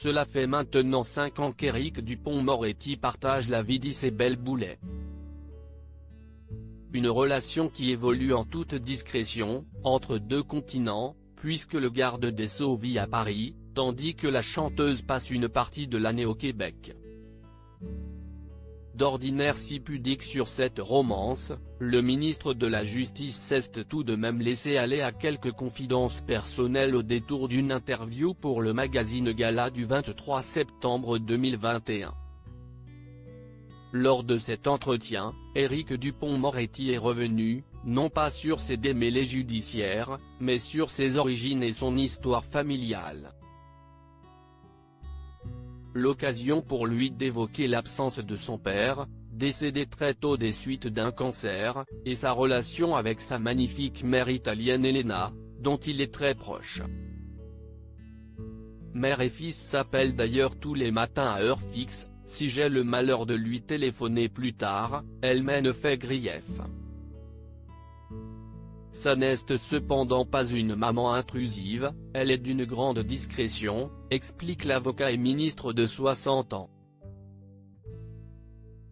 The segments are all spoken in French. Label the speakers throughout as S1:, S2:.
S1: Cela fait maintenant 5 ans qu'Éric Dupond-Moretti partage la vie d'Isabelle Boulet. Une relation qui évolue en toute discrétion, entre deux continents, puisque le garde des Sceaux vit à Paris, tandis que la chanteuse passe une partie de l'année au Québec. D'ordinaire si pudique sur cette romance, le ministre de la Justice s'est tout de même laissé aller à quelques confidences personnelles au détour d'une interview pour le magazine Gala du 23 septembre 2021. Lors de cet entretien, Éric Dupond-Moretti est revenu, non pas sur ses démêlés judiciaires, mais sur ses origines et son histoire familiale. L'occasion pour lui d'évoquer l'absence de son père, décédé très tôt des suites d'un cancer, et sa relation avec sa magnifique mère italienne Elena, dont il est très proche. Mère et fils s'appellent d'ailleurs tous les matins à heure fixe. Si j'ai le malheur de lui téléphoner plus tard, elle ne fait grief. Ça n'est cependant pas une maman intrusive, elle est d'une grande discrétion, explique l'avocat et ministre de 60 ans.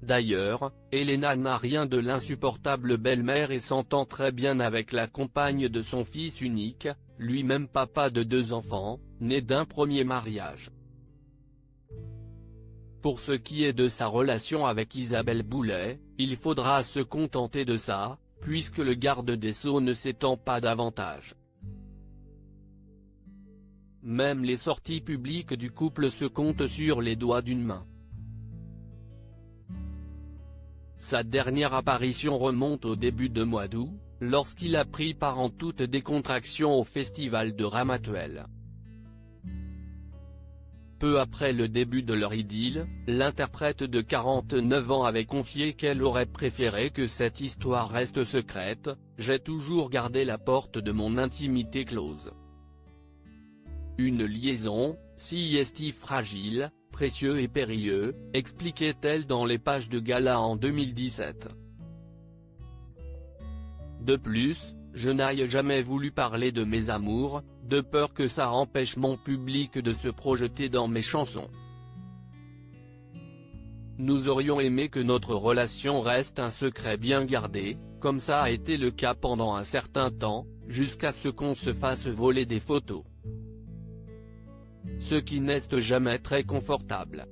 S1: D'ailleurs, Elena n'a rien de l'insupportable belle-mère et s'entend très bien avec la compagne de son fils unique, lui-même papa de 2 enfants, nés d'un premier mariage. Pour ce qui est de sa relation avec Isabelle Boulet, il faudra se contenter de ça, puisque le garde des Sceaux ne s'étend pas davantage. Même les sorties publiques du couple se comptent sur les doigts d'une main. Sa dernière apparition remonte au début de mois d'août, lorsqu'il a pris part en toute décontraction au festival de Ramatuelle. Peu après le début de leur idylle, l'interprète de 49 ans avait confié qu'elle aurait préféré que cette histoire reste secrète. « J'ai toujours gardé la porte de mon intimité close. Une liaison, si fragile, précieux et périlleux », expliquait-elle dans les pages de Gala en 2017. De plus, je n'ai jamais voulu parler de mes amours, de peur que ça empêche mon public de se projeter dans mes chansons. Nous aurions aimé que notre relation reste un secret bien gardé, comme ça a été le cas pendant un certain temps, jusqu'à ce qu'on se fasse voler des photos. Ce qui n'est jamais très confortable.